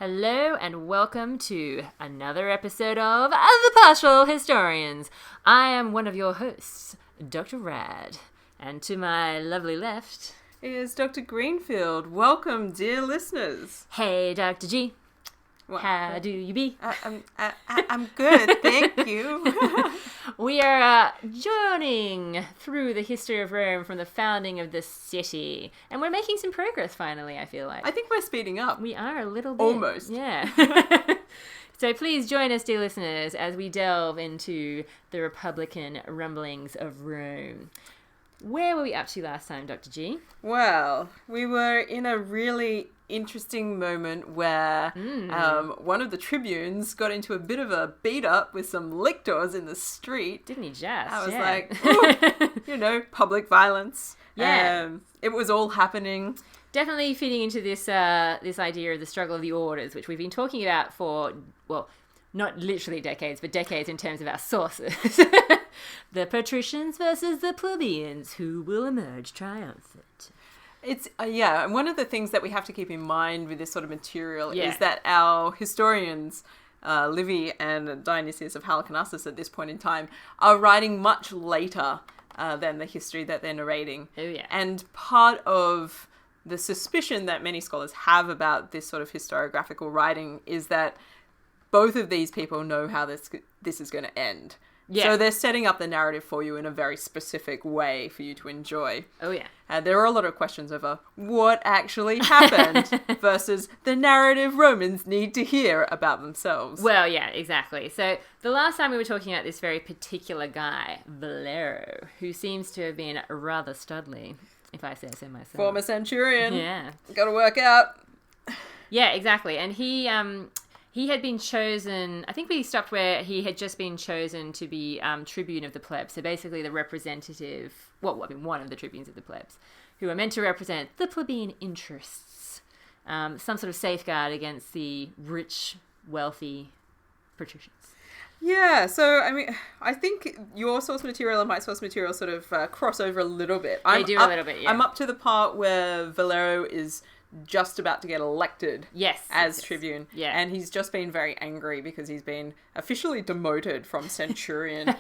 Hello and welcome to another episode of The Partial Historians. I am one of your hosts, Dr. Rad, and to my lovely left is Dr. Greenfield. Welcome, dear listeners. Hey, Dr. G. How do you be? I'm good, thank you. We are journeying through the history of Rome from the founding of the city, and we're making some progress finally, I feel like. I think we're speeding up. We are a little bit. Almost. Yeah. So please join us, dear listeners, as we delve into the Republican rumblings of Rome. Where were we up to last time, Dr. G? Well, we were in a really interesting moment where one of the tribunes got into a bit of a beat-up with some lictors in the street. Didn't he just? I was like, ooh, public violence. Yeah. It was all happening. Definitely fitting into this this idea of the struggle of the orders, which we've been talking about for, well, not literally decades, but decades in terms of our sources. The patricians versus the plebeians, who will emerge triumphant. It's, and one of the things that we have to keep in mind with this sort of material is that our historians, Livy and Dionysius of Halicarnassus at this point in time, are writing much later than the history that they're narrating. Oh, yeah. And part of the suspicion that many scholars have about this sort of historiographical writing is that both of these people know how this is going to end. Yeah. So they're setting up the narrative for you in a very specific way for you to enjoy. Oh, yeah. There are a lot of questions over what actually happened versus the narrative Romans need to hear about themselves. Well, yeah, exactly. So the last time we were talking about this very particular guy, Volero, who seems to have been rather studly, if I say so myself. Former centurion. Yeah. Got to work out. Yeah, exactly. And he had been chosen, I think we stopped where he had just been chosen to be tribune of the plebs. So basically the representative, one of the tribunes of the plebs, who are meant to represent the plebeian interests. Some sort of safeguard against the rich, wealthy patricians. Yeah, so, I think your source material and my source material sort of cross over a little bit. They do a little bit, yeah. I'm up to the part where Volero is just about to get elected as tribune. Yeah. And he's just been very angry because he's been officially demoted from centurion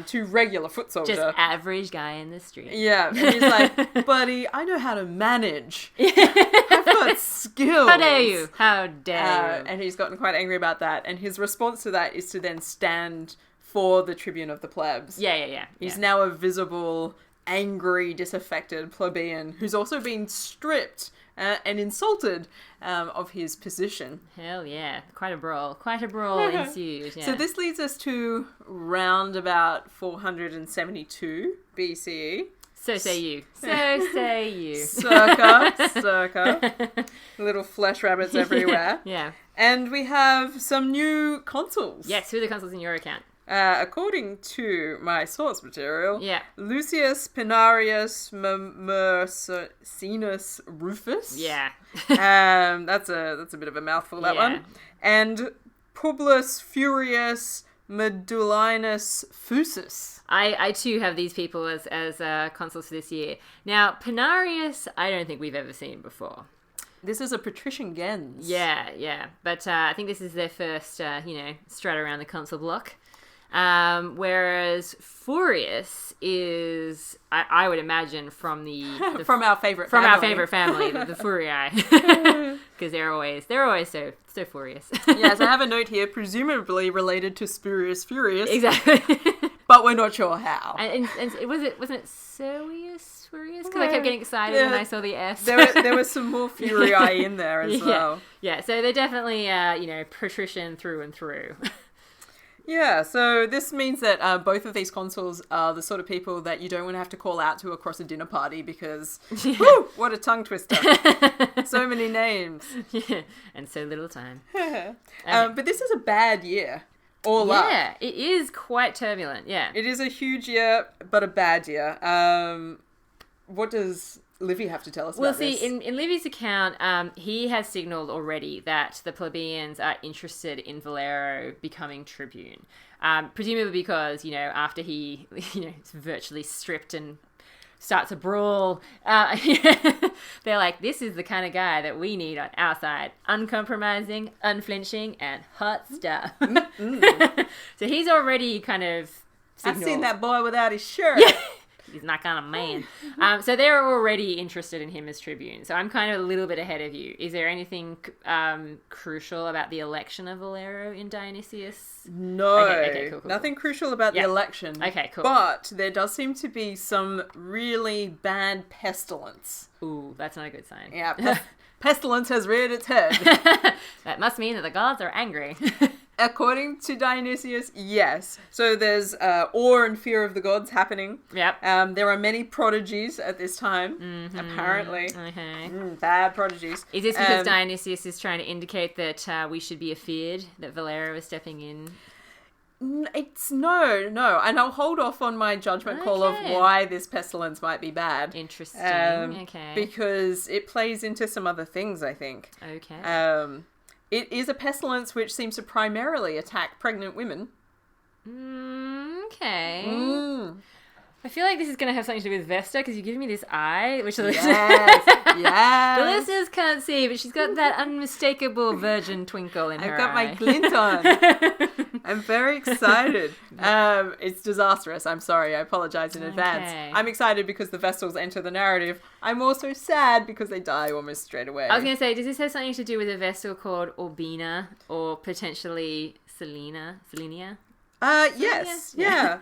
to regular foot soldier. Just average guy in the street. Yeah. And he's like, buddy, I know how to manage. I've got skills. How dare you? How dare you? And he's gotten quite angry about that. And his response to that is to then stand for the tribune of the plebs. Yeah. He's now a visible, angry, disaffected plebeian who's also been stripped and insulted of his position. Hell yeah. Quite a brawl ensued. Yeah. So this leads us to round about 472 BCE. So say you. So say you. Circa. Little flesh rabbits everywhere. Yeah. And we have some new consuls. Yes, who are the consuls in your account? According to my source material, Lucius, Pinarius, Mamercinus, Rufus. Yeah. That's a bit of a mouthful, that one. And Publius, Furius, Medullinus, Fusus. I too have these people as consuls for this year. Now, Pinarius, I don't think we've ever seen before. This is a patrician gens. Yeah. But I think this is their first, strut around the consul block. Whereas Furius is, I would imagine, from from our favourite family, the Furii, because they're always so furious. Yes, I have a note here, presumably related to Spurious Furious. Exactly. But we're not sure how. And wasn't it Furious? Because I kept getting excited when I saw the S. There was some more Furii in there as well. Yeah, so they're definitely, patrician through and through. Yeah, so this means that both of these consuls are the sort of people that you don't want to have to call out to across a dinner party because, whoo, what a tongue twister. So many names. Yeah, and so little time. But this is a bad year. All up. Yeah, it is quite turbulent, yeah. It is a huge year, but a bad year. What does Livy have to tell us about this? Well, see, in Livy's account, he has signalled already that the plebeians are interested in Volero becoming tribune. Presumably because, after he, is virtually stripped and starts a brawl. They're like, this is the kind of guy that we need on our side. Uncompromising, unflinching, and hot stuff. So he's already kind of signaled. I've seen that boy without his shirt. He's not kind of man. So they're already interested in him as tribune. So I'm kind of a little bit ahead of you. Is there anything crucial about the election of Volero in Dionysius? No. Okay, cool. Nothing crucial about the election. Okay, cool. But there does seem to be some really bad pestilence. Ooh, that's not a good sign. Yeah, pestilence has reared its head. That must mean that the gods are angry. According to Dionysius, yes. So there's awe and fear of the gods happening. Yep. There are many prodigies at this time, apparently. Okay. Bad prodigies. Is this because Dionysius is trying to indicate that we should be afeared, that Volero is stepping in? It's no. And I'll hold off on my judgment call of why this pestilence might be bad. Interesting. Okay. Because it plays into some other things, I think. Okay. It is a pestilence which seems to primarily attack pregnant women. Okay. I feel like this is going to have something to do with Vesta, because you're giving me this eye, which the listeners can't see, but she's got that unmistakable virgin twinkle in her eye. I've got my glint on. I'm very excited. It's disastrous. I'm sorry. I apologize in advance. I'm excited because the Vestals enter the narrative. I'm also sad because they die almost straight away. I was going to say, does this have something to do with a Vestal called Urbina, or potentially Selenia? Yes. Yeah.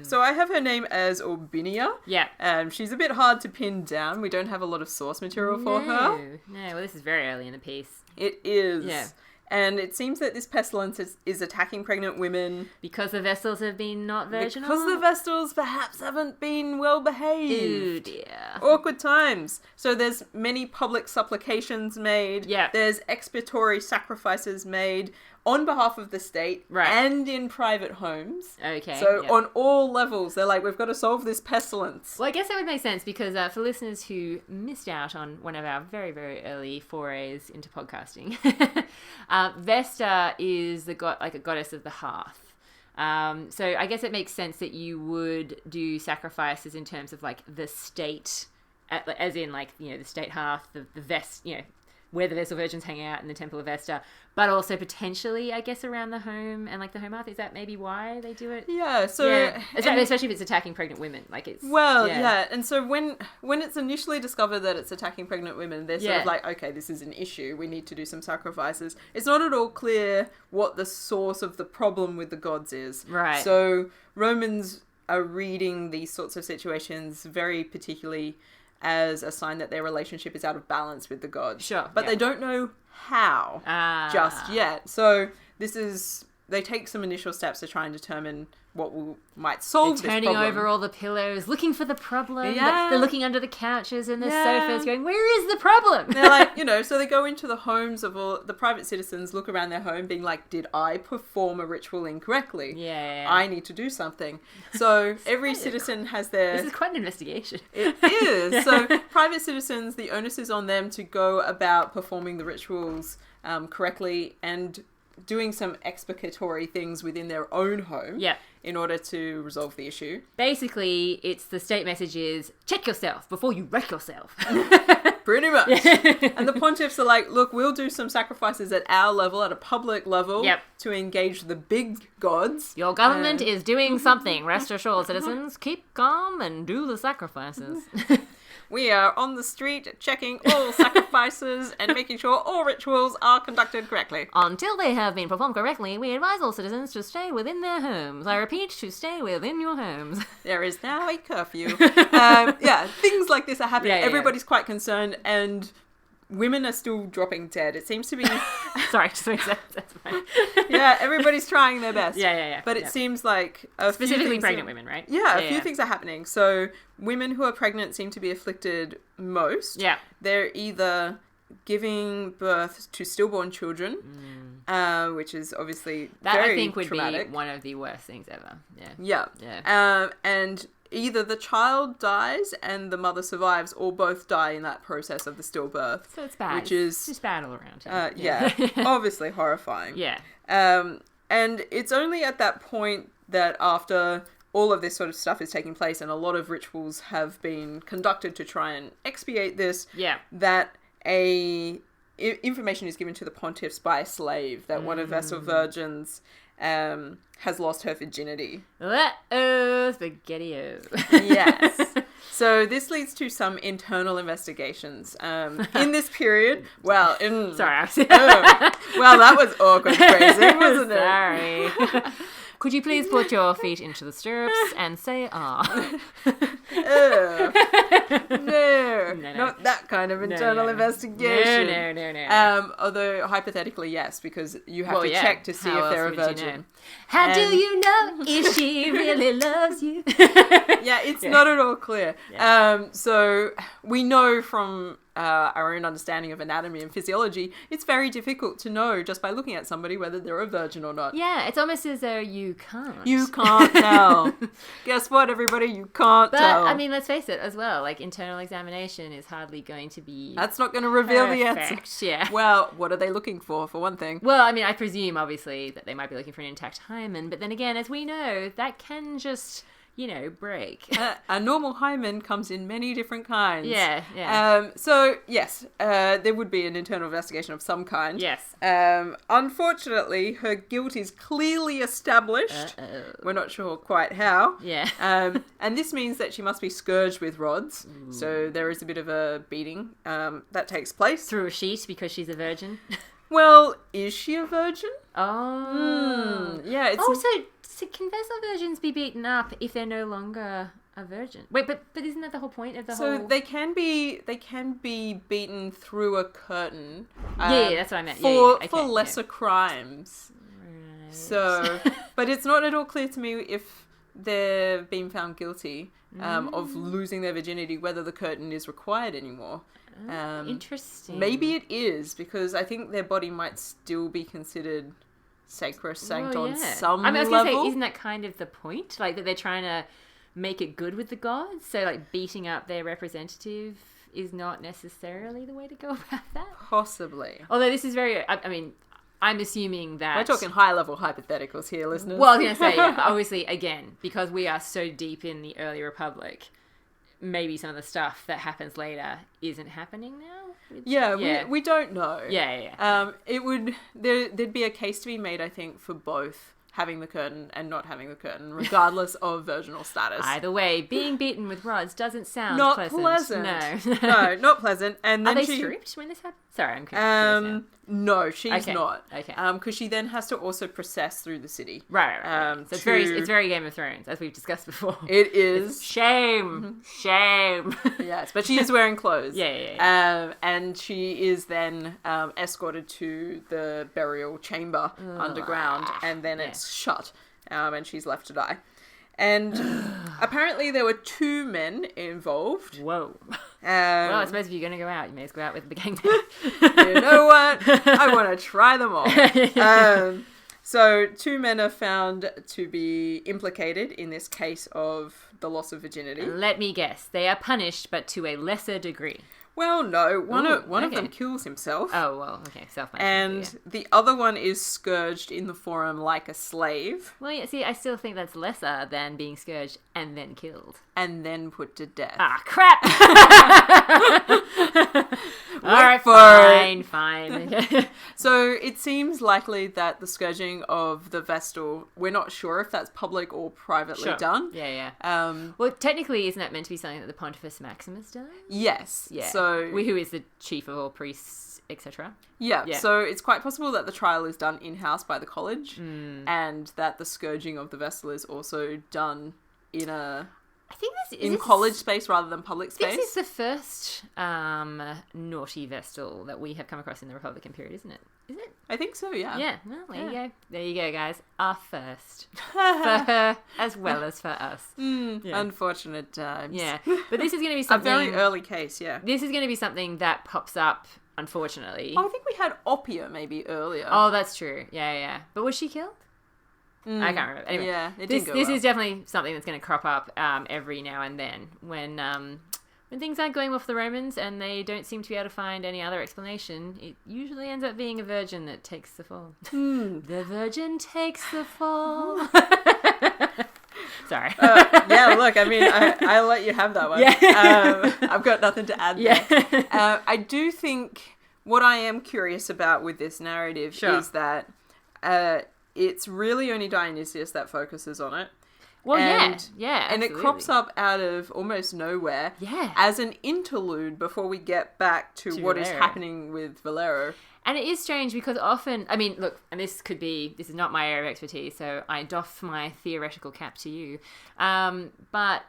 So I have her name as Urbinia. Yeah. She's a bit hard to pin down. We don't have a lot of source material for her. No, well, this is very early in the piece. It is. Yeah. And it seems that this pestilence is attacking pregnant women. Because the Vestals have been not virginal? Because the Vestals perhaps haven't been well behaved. Oh dear. Awkward times. So there's many public supplications made. Yeah. There's expiatory sacrifices made on behalf of the state and in private homes. Okay. So on all levels, they're like, we've got to solve this pestilence. Well, I guess that would make sense because for listeners who missed out on one of our very, very early forays into podcasting, Vesta is the a goddess of the hearth. So I guess it makes sense that you would do sacrifices in terms of like the state, as in like, you know, the state hearth, the Vest, you know, where the Vestal Virgins hang out in the Temple of Vesta, but also potentially, I guess, around the home and like the home hearth. Is that maybe why they do it? Yeah. So especially if it's attacking pregnant women, like it's And so when it's initially discovered that it's attacking pregnant women, they're sort of like, okay, this is an issue. We need to do some sacrifices. It's not at all clear what the source of the problem with the gods is. Right. So Romans are reading these sorts of situations very particularly as a sign that their relationship is out of balance with the gods. Sure. But they don't know how just yet. So they take some initial steps to try and determine what might solve this problem. Turning over all the pillows, looking for the problem. Yeah. They're looking under the couches and the sofas going, where is the problem? They're like, you know, so they go into the homes of all the private citizens, look around their home being like, did I perform a ritual incorrectly? Yeah. I need to do something. So every citizen has their... This is quite an investigation. It is. So private citizens, the onus is on them to go about performing the rituals correctly and doing some expurgatory things within their own home in order to resolve the issue. Basically, it's the state message is, check yourself before you wreck yourself. Pretty much. And the pontiffs are like, look, we'll do some sacrifices at our level, at a public level, to engage the big gods. Your government is doing something. Rest assured, citizens, keep calm and do the sacrifices. We are on the street checking all sacrifices and making sure all rituals are conducted correctly. Until they have been performed correctly, we advise all citizens to stay within their homes. I repeat, to stay within your homes. There is now a curfew. Things like this are happening. Everybody's quite concerned, and women are still dropping dead. It seems to be... Sorry, just makes sense. That's fine. Everybody's trying their best. Yeah. But it seems like... Specifically pregnant women, right? Yeah, a few things are happening. So women who are pregnant seem to be afflicted most. Yeah. They're either giving birth to stillborn children, which is obviously that very I think would traumatic. Be one of the worst things ever. Yeah. And either the child dies and the mother survives, or both die in that process of the stillbirth. So it's bad. Which is it's just bad all around. Obviously horrifying. Yeah. And it's only at that point that after all of this sort of stuff is taking place, and a lot of rituals have been conducted to try and expiate this, that information is given to the pontiffs by a slave that one of Vestal Virgins has lost her virginity. Spaghetti-o. Yes. So this leads to some internal investigations. In this period, well, Sorry. well, that was awkward phrasing, wasn't it? Sorry. Could you please put your feet into the stirrups and say ah? No, not that kind of internal investigation. No. Although hypothetically, yes, because you have to check to see if they're a virgin. How do you know if she really loves you? It's not at all clear. Yeah. So we know from our own understanding of anatomy and physiology, it's very difficult to know just by looking at somebody whether they're a virgin or not. Yeah, it's almost as though you can't. You can't tell. Guess what, everybody? You can't tell. But, I mean, let's face it as well. Like, internal examination is hardly going to be... That's not going to reveal the answer. Yeah. Well, what are they looking for one thing? Well, I mean, I presume, obviously, that they might be looking for an intact hymen. But then again, as we know, that can just... break. A normal hymen comes in many different kinds. Yeah. So, yes, there would be an internal investigation of some kind. Yes. Unfortunately, her guilt is clearly established. We're not sure quite how. Yeah. And this means that she must be scourged with rods. Ooh. So there is a bit of a beating that takes place. Through a sheet because she's a virgin. Well, is she a virgin? Oh. Yeah. It's So can Vestal Virgins be beaten up if they're no longer a virgin? Wait, but isn't that the whole point of the whole... So they can be beaten through a curtain. That's what I meant. For lesser crimes. Right. So, but it's not at all clear to me if they're being found guilty of losing their virginity, whether the curtain is required anymore. Interesting. Maybe it is, because I think their body might still be considered... sacrosanct on some level. I was going to say, isn't that kind of the point? Like, that they're trying to make it good with the gods? So, like, beating up their representative is not necessarily the way to go about that? Possibly. Although this is very... I mean, I'm assuming that... We're talking high-level hypotheticals here, listeners. Well, I was going to say, obviously, again, because we are so deep in the early Republic, maybe some of the stuff that happens later isn't happening now. We don't know. There'd be a case to be made, I think, for both having the curtain and not having the curtain, regardless of virginal status. Either way, being beaten with rods doesn't sound pleasant. No, not pleasant. And then are they stripped when this happens? Sorry, I'm curious now. No, she's not. Okay. Because she then has to also process through the city. Right. So it's very Game of Thrones, as we've discussed before. It is. Shame. Yes, but she is wearing clothes. Yeah. And she is then escorted to the burial chamber underground, and then it's shut, and she's left to die. And apparently there were 2 men involved. Whoa. Well, I suppose if you're going to go out, you may as well go out with the gang. You know what? I want to try them all. So 2 men are found to be implicated in this case of the loss of virginity. Let me guess. They are punished, but to a lesser degree. Well, no. One of them kills himself. Oh, well, okay. Self-punishment. And the other one is scourged in the forum like a slave. Well, yeah, see, I still think that's lesser than being scourged and then killed. And then put to death. Ah, crap! Alright, fine. So it seems likely that the scourging of the Vestal, we're not sure if that's public or privately done. Yeah. Well, technically, isn't that meant to be something that the Pontifex Maximus does? Yes. Yeah. So who is the chief of all priests, etc. Yeah. So it's quite possible that the trial is done in-house by the college, and that the scourging of the Vestal is also done in a... I think in college space rather than public space. This is the first naughty Vestal that we have come across in the Republican period, isn't it? Is it? I think so, yeah. Yeah, well, there you go. There you go, guys. Our first. For her as well as for us. Unfortunate times. Yeah, but this is going to be something... A very early case, yeah. This is going to be something that pops up, unfortunately. Oh, I think we had Appius maybe earlier. Oh, that's true. Yeah. But was she killed? I can't remember. Anyway, yeah, this is definitely something that's going to crop up every now and then when things aren't going well for the Romans and they don't seem to be able to find any other explanation. It usually ends up being a virgin that takes the fall. The virgin takes the fall. Sorry. Yeah, look, I mean, I'll let you have that one. Yeah. I've got nothing to add there. I do think what I am curious about with this narrative is that it's really only Dionysius that focuses on it. Well, yeah, and absolutely. it crops up out of almost nowhere as an interlude before we get back to what is happening with Volero. And it is strange because often, I mean, look, and this is not my area of expertise, so I doff my theoretical cap to you. But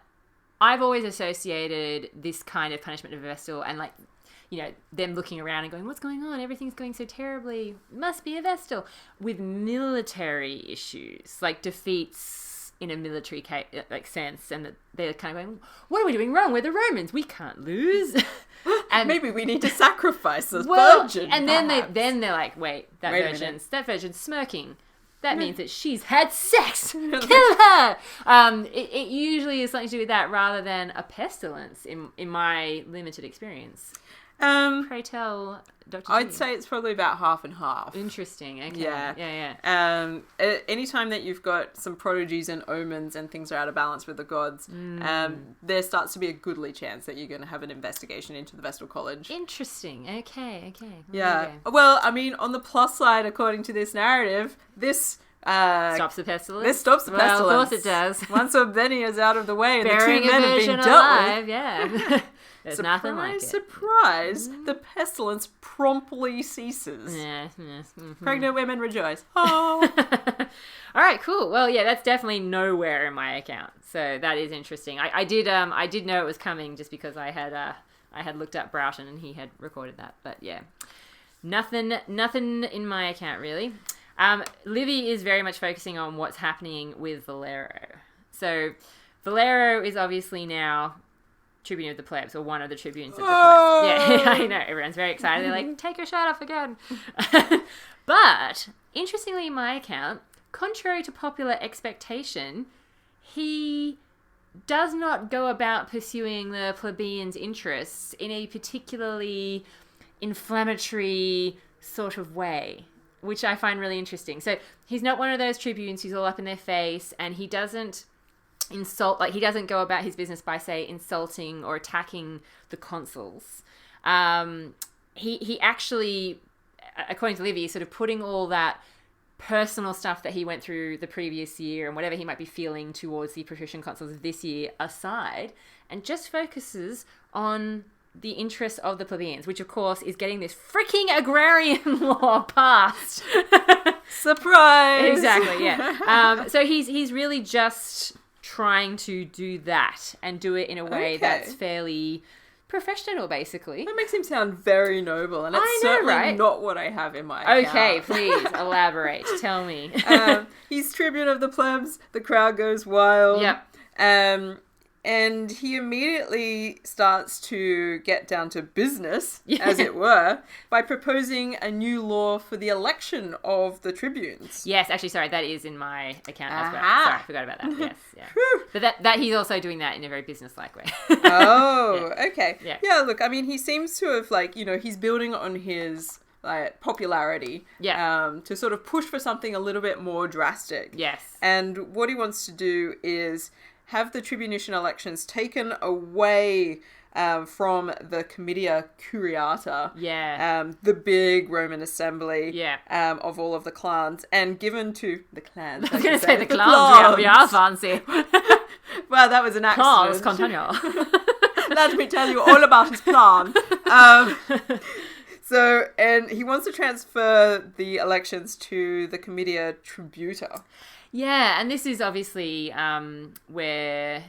I've always associated this kind of punishment of a Vestal and like, you know, them looking around and going, what's going on? Everything's going so terribly. Must be a Vestal. With military issues, like defeats in a military sense, and that they're kind of going, what are we doing wrong? We're the Romans. We can't lose. And maybe we need to sacrifice the virgin. And then they're like, wait, that virgin's smirking. That means that she's had sex. Kill her. It usually is something to do with that rather than a pestilence in my limited experience. Pray tell, Dr. G. I'd say it's probably about half and half. Interesting. Okay. Yeah. Anytime that you've got some prodigies and omens and things are out of balance with the gods, there starts to be a goodly chance that you're going to have an investigation into the Vestal College. Interesting. Okay. Yeah. Well, I mean, on the plus side, according to this narrative, this stops the pestilence. This stops the pestilence. Well, of course it does. Once Urbinia is out of the way and Bearing the two men have been dealt with. Yeah. There's nothing like it. Surprise, the pestilence promptly ceases. Yes. Mm-hmm. Pregnant women rejoice. Oh. All right, cool. Well, yeah, that's definitely nowhere in my account. So that is interesting. I did know it was coming just because I had looked up Broughton and he had recorded that. But yeah, nothing in my account really. Livy is very much focusing on what's happening with Volero. So Volero is obviously now tribune of the plebs, or one of the tribunes of the plebs. Yeah, I know. Everyone's very excited. They're like, take your shirt off again. But, interestingly in my account, contrary to popular expectation, he does not go about pursuing the plebeians' interests in a particularly inflammatory sort of way, which I find really interesting. So, he's not one of those tribunes who's all up in their face, and he doesn't he doesn't go about his business by, say, insulting or attacking the consuls. He actually, according to Livy, is sort of putting all that personal stuff that he went through the previous year and whatever he might be feeling towards the patrician consuls of this year aside, and just focuses on the interests of the plebeians, which of course is getting this freaking agrarian law passed. Surprise! Exactly, yeah. So he's really just trying to do that and do it in a way that's fairly professional, basically. That makes him sound very noble, and it's certainly not what I have in my account. Okay, please elaborate. Tell me. He's tribune of the plebs. The crowd goes wild. Yep. And he immediately starts to get down to business, as it were, by proposing a new law for the election of the tribunes. Yes, actually, sorry, that is in my account as well. Sorry, I forgot about that. Yes, yeah. But that he's also doing that in a very business-like way. Okay. Yeah, look, I mean, he seems to have, he's building on his popularity to sort of push for something a little bit more drastic. Yes. And what he wants to do is have the tribunician elections taken away from the Comitia Curiata, the big Roman assembly of all of the clans, and given to the clans. I was going to say the clans. We are fancy. Well, that was an accident. Clans, continue. Let me tell you all about his plan. And he wants to transfer the elections to the Comitia Tributa. Yeah, and this is obviously where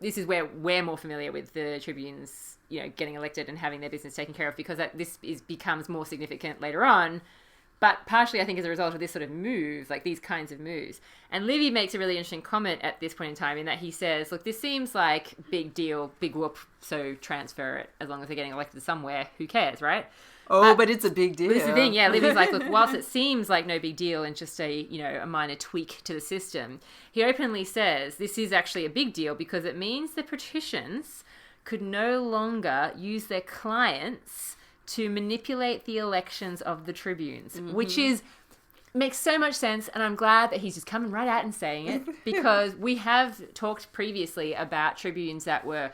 we're more familiar with the tribunes, getting elected and having their business taken care of, because this becomes more significant later on. But partially, I think, as a result of this sort of move, like these kinds of moves. And Livy makes a really interesting comment at this point in time, in that he says, look, this seems like big deal, big whoop, so transfer it. As long as they're getting elected somewhere, who cares, right? But it's a big deal. But it's the thing, yeah. Livy's like, look, whilst it seems like no big deal and just a minor tweak to the system, he openly says this is actually a big deal because it means the patricians could no longer use their clients to manipulate the elections of the tribunes, which is makes so much sense, and I'm glad that he's just coming right out and saying it, because we have talked previously about tribunes that were,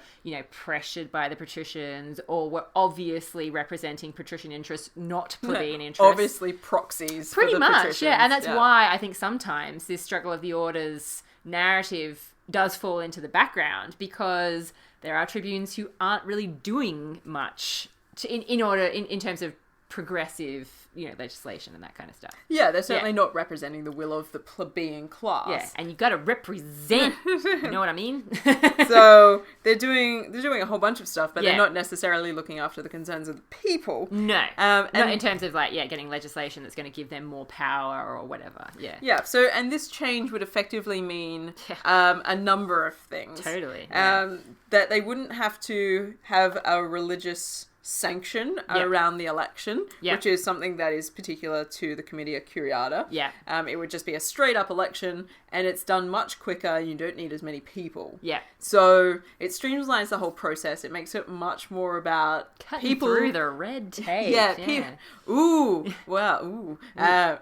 pressured by the patricians or were obviously representing patrician interests, not plebeian interests. Obviously proxies Pretty for the much, patricians. yeah, and that's why I think sometimes this struggle of the orders narrative does fall into the background, because there are tribunes who aren't really doing much in terms of progressive, legislation and that kind of stuff. Yeah, they're certainly not representing the will of the plebeian class. Yeah, and you've got to represent. You know what I mean? So they're doing a whole bunch of stuff, but they're not necessarily looking after the concerns of the people. No, not in terms of getting legislation that's going to give them more power or whatever. Yeah. Yeah. So, and this change would effectively mean a number of things. Totally. That they wouldn't have to have a religious sanction around the election, which is something that is particular to the Comitia Curiata. Yeah. It would just be a straight up election, and it's done much quicker. You don't need as many people. Yeah. So it streamlines the whole process. It makes it much more about cutting people through the red tape. Ooh. Wow. Ooh. I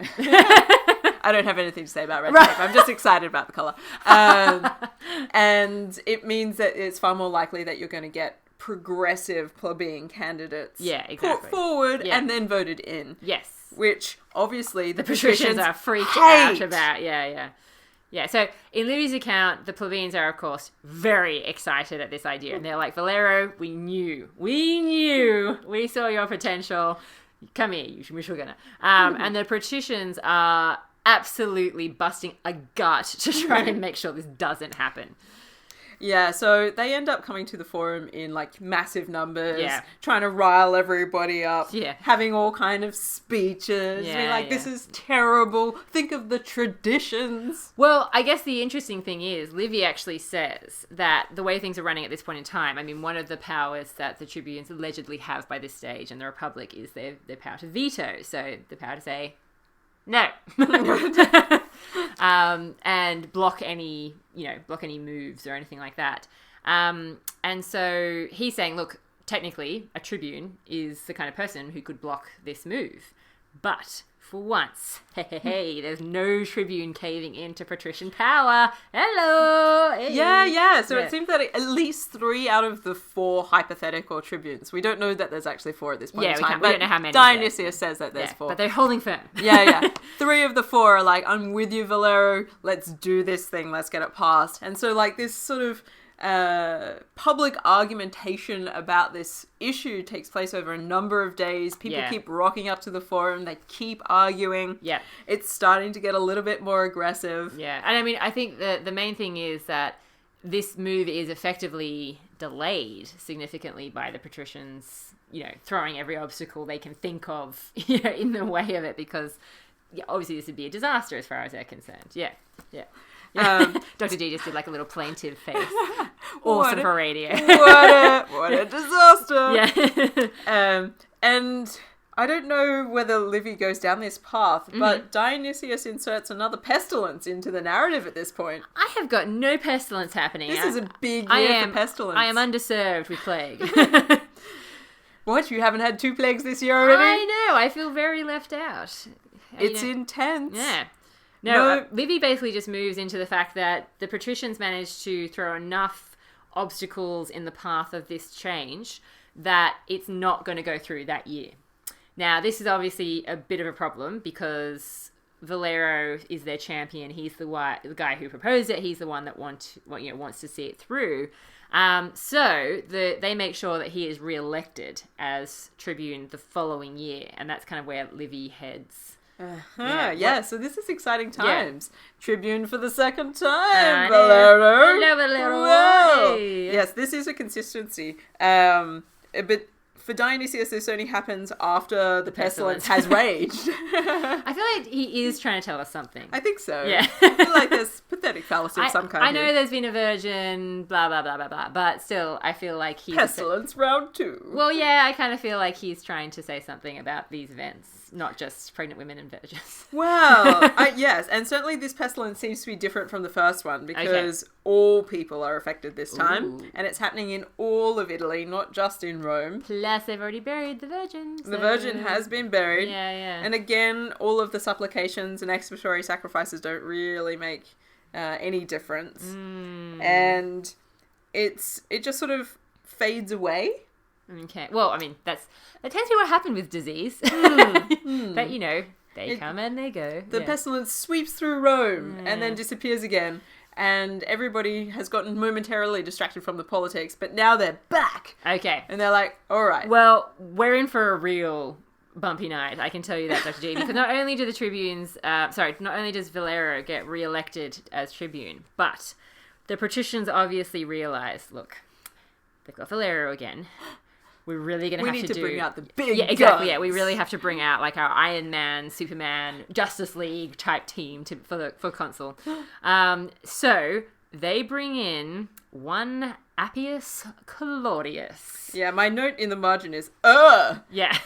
don't have anything to say about red tape. I'm just excited about the colour. And it means that it's far more likely that you're going to get progressive plebeian candidates put forward and then voted in. Yes. Which, obviously, the patricians are freaked out about. Yeah, so in Livy's account, the plebeians are, of course, very excited at this idea. And they're like, Volero, we knew. We saw your potential. Come here, you Michiganer. And the patricians are absolutely busting a gut to try and make sure this doesn't happen. Yeah, so they end up coming to the forum in massive numbers, trying to rile everybody up, having all kind of speeches, being this is terrible, think of the traditions. Well, I guess the interesting thing is, Livy actually says that the way things are running at this point in time, I mean, one of the powers that the tribunes allegedly have by this stage in the Republic is their power to veto, so the power to say, no. And block any moves or anything like that. And so he's saying, look, technically a tribune is the kind of person who could block this move. But for once, there's no tribune caving into patrician power. Hello! Hey. Yeah. So it seems that at least 3 out of the 4 hypothetical tribunes. We don't know that there's actually 4 at this point in time. We don't know how many. Dionysius says that there's 4. But they're holding firm. Yeah. 3 of the 4 are like, I'm with you, Volero. Let's do this thing. Let's get it passed. And so this sort of public argumentation about this issue takes place over a number of days. People keep rocking up to the forum. They keep arguing. Yeah. It's starting to get a little bit more aggressive. Yeah. And I mean, I think the main thing is that this move is effectively delayed significantly by the patricians, throwing every obstacle they can think of, in the way of it, because obviously this would be a disaster as far as they're concerned. Yeah. Dr. G just did a little plaintive face. Awesome for radio. What a disaster. Yeah. And I don't know whether Livy goes down this path, but Dionysius inserts another pestilence into the narrative at this point. I have got no pestilence happening. This is a big year for pestilence. I am underserved with plague. What? You haven't had 2 plagues this year already? I know. I feel very left out. It's intense. Yeah. No, Livy basically just moves into the fact that the patricians managed to throw enough obstacles in the path of this change that it's not going to go through that year. Now, this is obviously a bit of a problem because Volero is their champion. He's the guy who proposed it. He's the one that wants to see it through. So they make sure that he is re-elected as tribune the following year, and that's kind of where Livy heads. So this is exciting times. Tribune for the 2nd time, Volero. Hello, Volero. Hey. Yes, this is a consistency. But for Dionysius, this only happens after the pestilence has raged. I feel like he is trying to tell us something. I think so. Yeah. I feel like there's pathetic fallacy of some kind. I know there's been a virgin, blah, blah, blah, blah, blah, but still, I feel like he's... Pestilence round 2. Well, yeah, I kind of feel like he's trying to say something about these events, not just pregnant women and virgins. Well, yes, and certainly this pestilence seems to be different from the first one because all people are affected this time. Ooh. And it's happening in all of Italy, not just in Rome. Plus, they've already buried the Virgin. So... The Virgin has been buried. Yeah. And again, all of the supplications and expiatory sacrifices don't really make any difference. And it just sort of fades away. Okay. Well, I mean, that tends to be what happened with disease. That, you know, they come and they go. The pestilence sweeps through Rome and then disappears again. And everybody has gotten momentarily distracted from the politics, but now they're back. Okay. And they're like, all right. Well, we're in for a real bumpy night, I can tell you that, Dr. G, because not only do the tribunes, not only does Volero get re-elected as tribune, but the patricians obviously realise, look, they've got Volero again. We're really going to have to bring out the big Yeah, exactly. guns. Yeah, we really have to bring out like our Iron Man, Superman, Justice League type team for consul. So they bring in one Appius Claudius. Yeah, my note in the margin is, Yeah.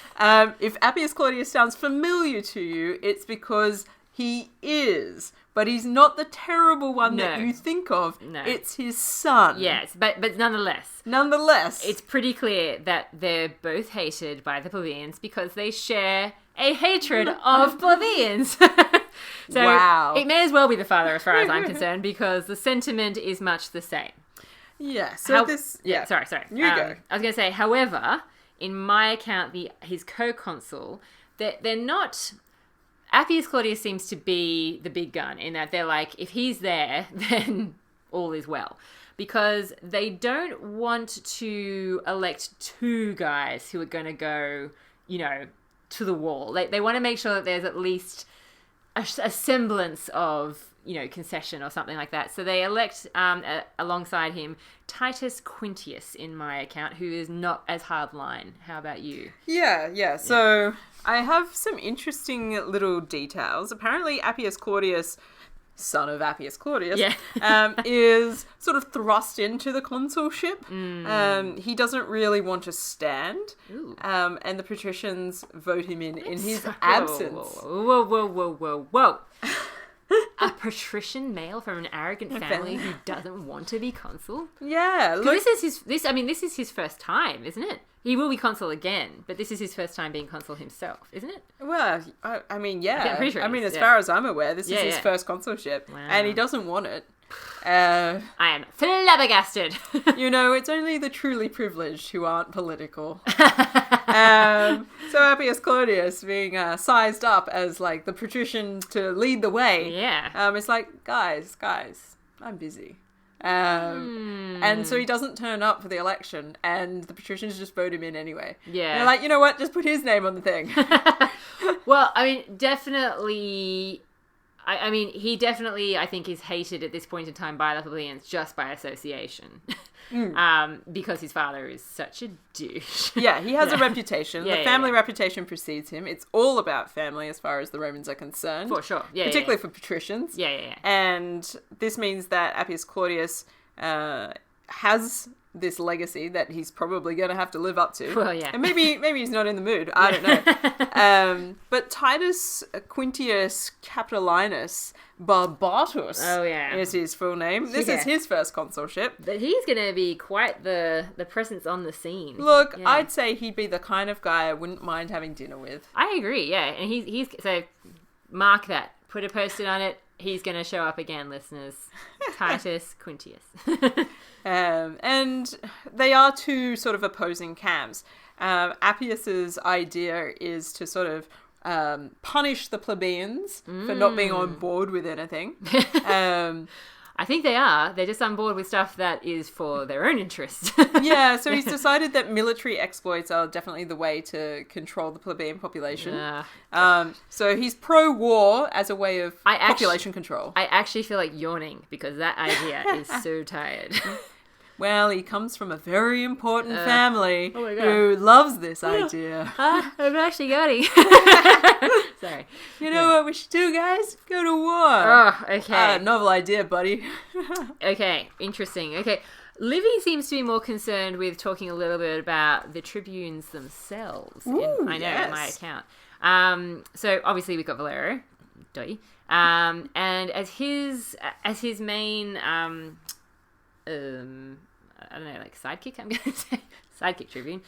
If Appius Claudius sounds familiar to you, it's because he is, but he's not the terrible one that you think of. No. It's his son. Yes, but nonetheless. Nonetheless. It's pretty clear that they're both hated by the plebeians because they share a hatred of plebeians. So wow. It may as well be the father as far as I'm concerned because the sentiment is much the same. Yeah, so Sorry. You go. I was going to say, however, in my account, his co-consul, they're not... Appius Claudius seems to be the big gun in that they're like, if he's there, then all is well. Because they don't want to elect two guys who are going to go, you know, to the wall. They want to make sure that there's at least a semblance of, you know, concession or something like that. So they elect, alongside him, Titus Quintius in my account, who is not as hardline. How about you? Yeah. So I have some interesting little details. Apparently Appius Claudius, son of Appius Claudius, is sort of thrust into the consulship. He doesn't really want to stand. And the patricians vote him in his absence. Whoa. A patrician male from an arrogant family who doesn't want to be consul? Yeah. Look, this is his first time, isn't it? He will be consul again, but this is his first time being consul himself, isn't it? Well, I mean, yeah. I'm pretty sure as far as I'm aware, this is his first consulship, Wow. and he doesn't want it. I am flabbergasted. You know, it's only the truly privileged who aren't political. So Appius Claudius being sized up as like the patrician to lead the way. Yeah. It's like, guys, I'm busy. And so he doesn't turn up for the election, and the patricians just vote him in anyway. Yeah. They're like, you know what? Just put his name on the thing. Well, I mean, definitely... I mean, he definitely, I think, is hated at this point in time by the plebeians just by association. Because his father is such a douche. Yeah, he has a reputation. Yeah, the family reputation precedes him. It's all about family as far as the Romans are concerned. For sure. Yeah, particularly for patricians. Yeah. And this means that Appius Claudius has this legacy that he's probably going to have to live up to. Well, yeah. And maybe he's not in the mood. I don't know. But Titus Quintius Capitolinus Barbatus is his full name. This is his first consulship. But he's going to be quite the presence on the scene. Look, I'd say he'd be the kind of guy I wouldn't mind having dinner with. I agree, yeah. And he's so mark that. Put a post-it on it. He's going to show up again, listeners. Titus Quintius. And they are two sort of opposing camps. Appius's idea is to sort of punish the plebeians for not being on board with anything. I think they are. They're just on board with stuff that is for their own interest. Yeah, so he's decided that military exploits are definitely the way to control the plebeian population. So he's pro-war as a way of population control. I actually feel like yawning because that idea is so tired. Well, he comes from a very important family who loves this idea. I'm actually going. Sorry. You know what we should do, guys? Go to war. Oh, okay. Novel idea, buddy. Okay, interesting. Okay, Livy seems to be more concerned with talking a little bit about the tribunes themselves. In my account. So obviously we've got Volero, and as his main I don't know, like sidekick, I'm going to say. Sidekick tribune.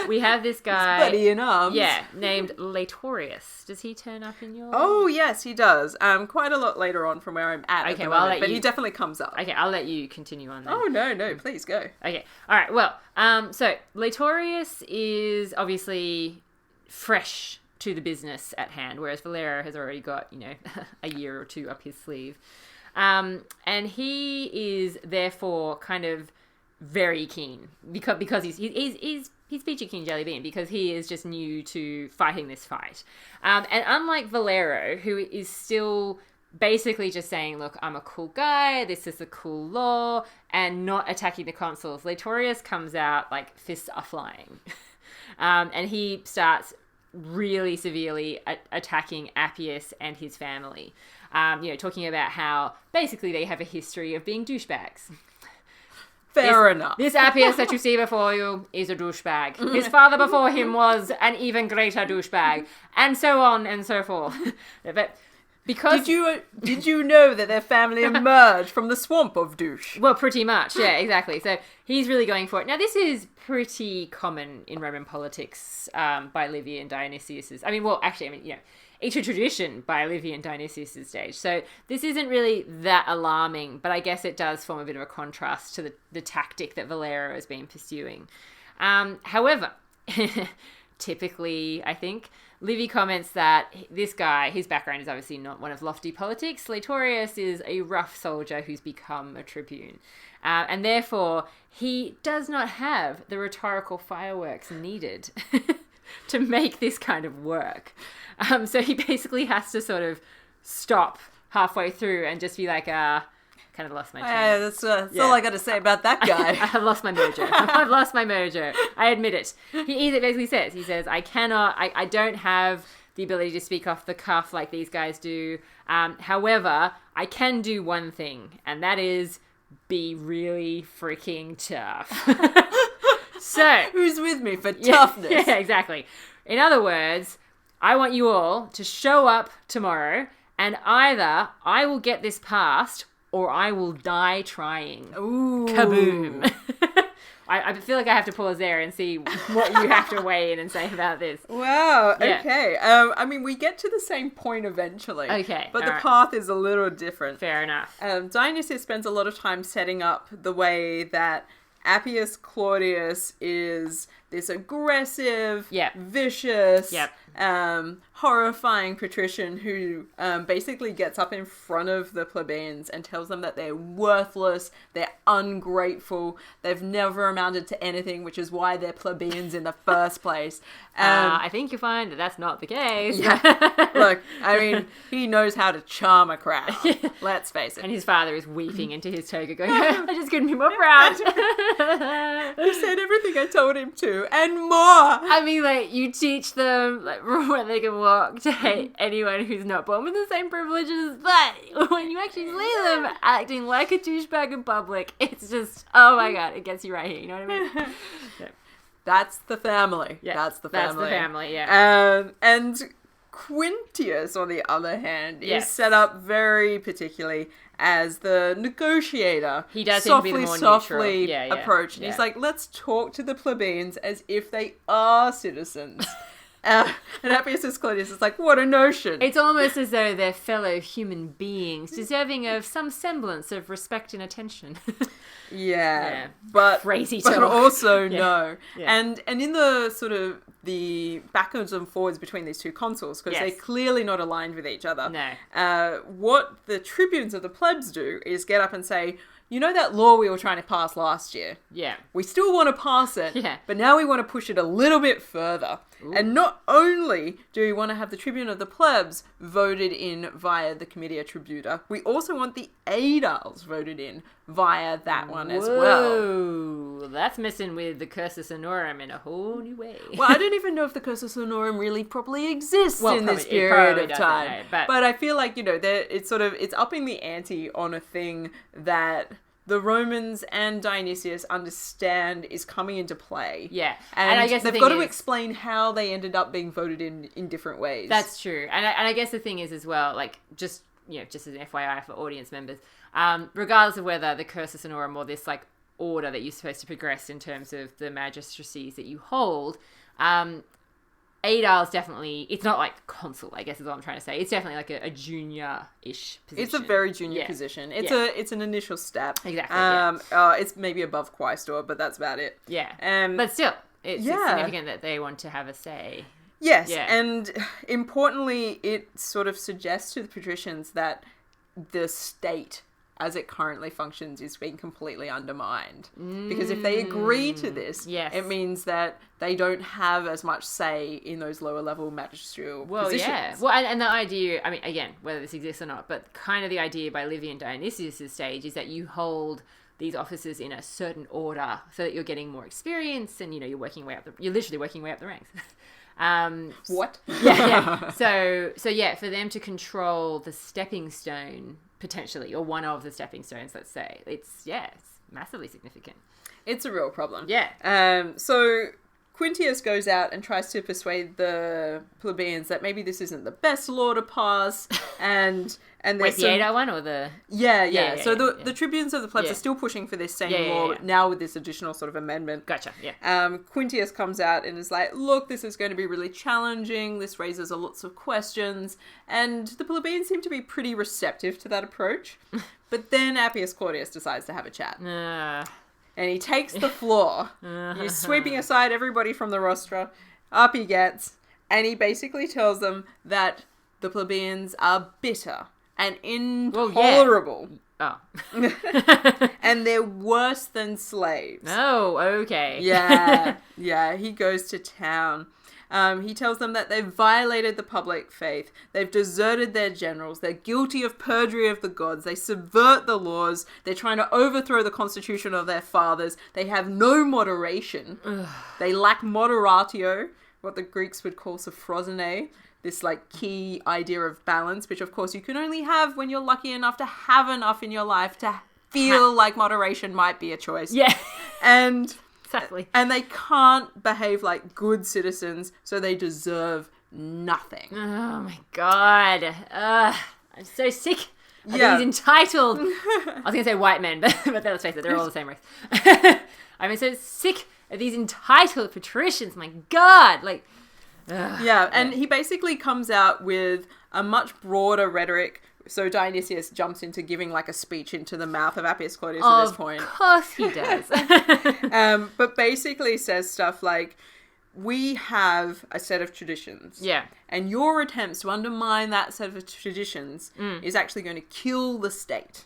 We have this guy. His buddy in arms. Yeah, named Laetorius. Does he turn up in your... Oh, yes, he does. Quite a lot later on from where I'm at the moment, but he definitely comes up. Okay, I'll let you continue on then. Oh, no, please go. Okay, all right, well, so Laetorius is obviously fresh to the business at hand, whereas Volero has already got, a year or two up his sleeve. And he is therefore kind of very keen because he's peachy keen jelly bean because he is just new to fighting this fight. And unlike Volero, who is still basically just saying, look, I'm a cool guy, this is a cool law, and not attacking the consuls, Laetorius comes out like fists are flying. And he starts really severely attacking Appius and his family. Talking about how basically they have a history of being douchebags. Fair enough. This Appius that you see before you is a douchebag. His father before him was an even greater douchebag, and so on and so forth. But because did you know that their family emerged from the swamp of douche? Well, pretty much, yeah, exactly. So he's really going for it. Now, this is pretty common in Roman politics by Livy and Dionysius. It's a tradition by Livy and Dionysius' stage. So this isn't really that alarming, but I guess it does form a bit of a contrast to the tactic that Volero has been pursuing. However, typically, I think, Livy comments that this guy, his background is obviously not one of lofty politics. Laetorius is a rough soldier who's become a tribune. And therefore, he does not have the rhetorical fireworks needed to make this kind of work. So he basically has to sort of stop halfway through and just be like, kind of lost my train. That's all I got to say about that guy. I have lost my mojo. I've lost my mojo. I admit it. He basically says, I don't have the ability to speak off the cuff like these guys do. However, I can do one thing, and that is be really freaking tough. So who's with me for toughness? Yeah, exactly. In other words, I want you all to show up tomorrow, and either I will get this passed or I will die trying. Ooh. Kaboom. I feel like I have to pause there and see what you have to weigh in and say about this. Wow, Yeah. okay. We get to the same point eventually. Okay, But the alright. path is a little different. Fair enough. Dionysius spends a lot of time setting up the way that Appius Claudius is this aggressive, vicious, horrifying patrician who basically gets up in front of the plebeians and tells them that they're worthless, they're ungrateful, they've never amounted to anything, which is why they're plebeians in the first place. I think you'll find that that's not the case. Yeah. Look, he knows how to charm a crowd. Let's face it. And his father is weeping into his toga going, I just couldn't be more proud. He said everything I told him to, and more. You teach them when they can walk to hate anyone who's not born with the same privileges, but when you actually see them acting like a douchebag in public, it's just, oh my god, it gets you right here, you know what I mean? Yeah. That's the family. Yeah, that's the family, yeah. And Quintius, on the other hand, Yes. is set up very particularly as the negotiator. He does seem to be the more softly neutral. approach. And he's like, let's talk to the plebeians as if they are citizens. And Appius Claudius is like, what a notion. It's almost as though they're fellow human beings, deserving of some semblance of respect and attention. Yeah. But crazy but talk. also Yeah. no. Yeah. And in the sort of the backwards and forwards between these two consuls, because Yes. they're clearly not aligned with each other. No. What the tribunes of the plebs do is get up and say, you know that law we were trying to pass last year? Yeah. We still want to pass it, Yeah. but now we want to push it a little bit further. Ooh. And not only do we want to have the tribune of the plebs voted in via the Comitia Tributa, we also want the aediles voted in via that one as well. Whoa, that's messing with the cursus honorum in a whole new way. Well, I don't even know if the cursus honorum really properly exists in this it period probably of doesn't, time. no, but I feel like, it's upping the ante on a thing that the Romans and Dionysius understand is coming into play. Yeah. And I guess they've got to explain how they ended up being voted in different ways. That's true. And I guess the thing is as well, like, just as an FYI for audience members, regardless of whether the cursus honorum or more this like order that you're supposed to progress in terms of the magistracies that you hold, Aedile is definitely, it's not like consul, I guess is what I'm trying to say. It's definitely like a junior-ish position. It's a very junior position. It's an initial step. Exactly. It's maybe above quaestor, but that's about it. Yeah. But still, it's significant that they want to have a say. Yes, and importantly, it sort of suggests to the patricians that the state, as it currently functions, is being completely undermined. Because if they agree to this, it means that they don't have as much say in those lower level magisterial positions. Yeah. Well, and the idea, I mean, again, whether this exists or not, but kind of the idea by Livy and Dionysius' stage is that you hold these offices in a certain order so that you're getting more experience and, you're working way up you're literally working way up the ranks. What? Yeah. So for them to control the stepping stone potentially, or one of the stepping stones, let's say, it's massively significant. It's a real problem. Yeah. So Quintius goes out and tries to persuade the plebeians that maybe this isn't the best law to pass, and wait, the Aedile one or the... Yeah. So the tribunes of the plebs are still pushing for this same law, now with this additional sort of amendment. Gotcha, yeah. Quintius comes out and is like, look, this is going to be really challenging, this raises lots of questions, and the plebeians seem to be pretty receptive to that approach. But then Appius Claudius decides to have a chat. And he takes the floor. He's sweeping aside everybody from the rostra. Up he gets. And he basically tells them that the plebeians are bitter and intolerable. Well, yeah. Oh. And they're worse than slaves. Oh, okay. Yeah. He goes to town. He tells them that they've violated the public faith. They've deserted their generals. They're guilty of perjury of the gods. They subvert the laws. They're trying to overthrow the constitution of their fathers. They have no moderation. They lack moderatio, what the Greeks would call sophrosyne, this like key idea of balance, which of course you can only have when you're lucky enough to have enough in your life to feel like moderation might be a choice. Yeah. And... Exactly. And they can't behave like good citizens, so they deserve nothing. Oh my god. I'm so sick of these entitled... I was going to say white men, but let's face it, they're all the same race. I'm so sick of these entitled patricians. My god. Like... And he basically comes out with a much broader rhetoric. So Dionysius jumps into giving like a speech into the mouth of Appius Claudius at this point. Of course he does. But basically says stuff like, we have a set of traditions. Yeah. And your attempts to undermine that set of traditions is actually going to kill the state.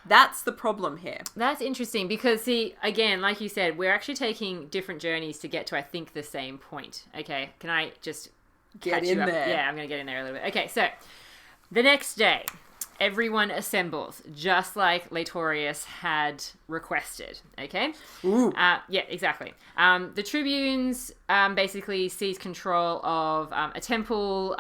That's the problem here. That's interesting because, see, again, like you said, we're actually taking different journeys to get to, I think, the same point. Okay, can I just get in there? Yeah, I'm going to get in there a little bit. Okay, so... The next day, everyone assembles, just like Laetorius had requested, okay? Ooh. Yeah, exactly. The tribunes basically seize control of a temple,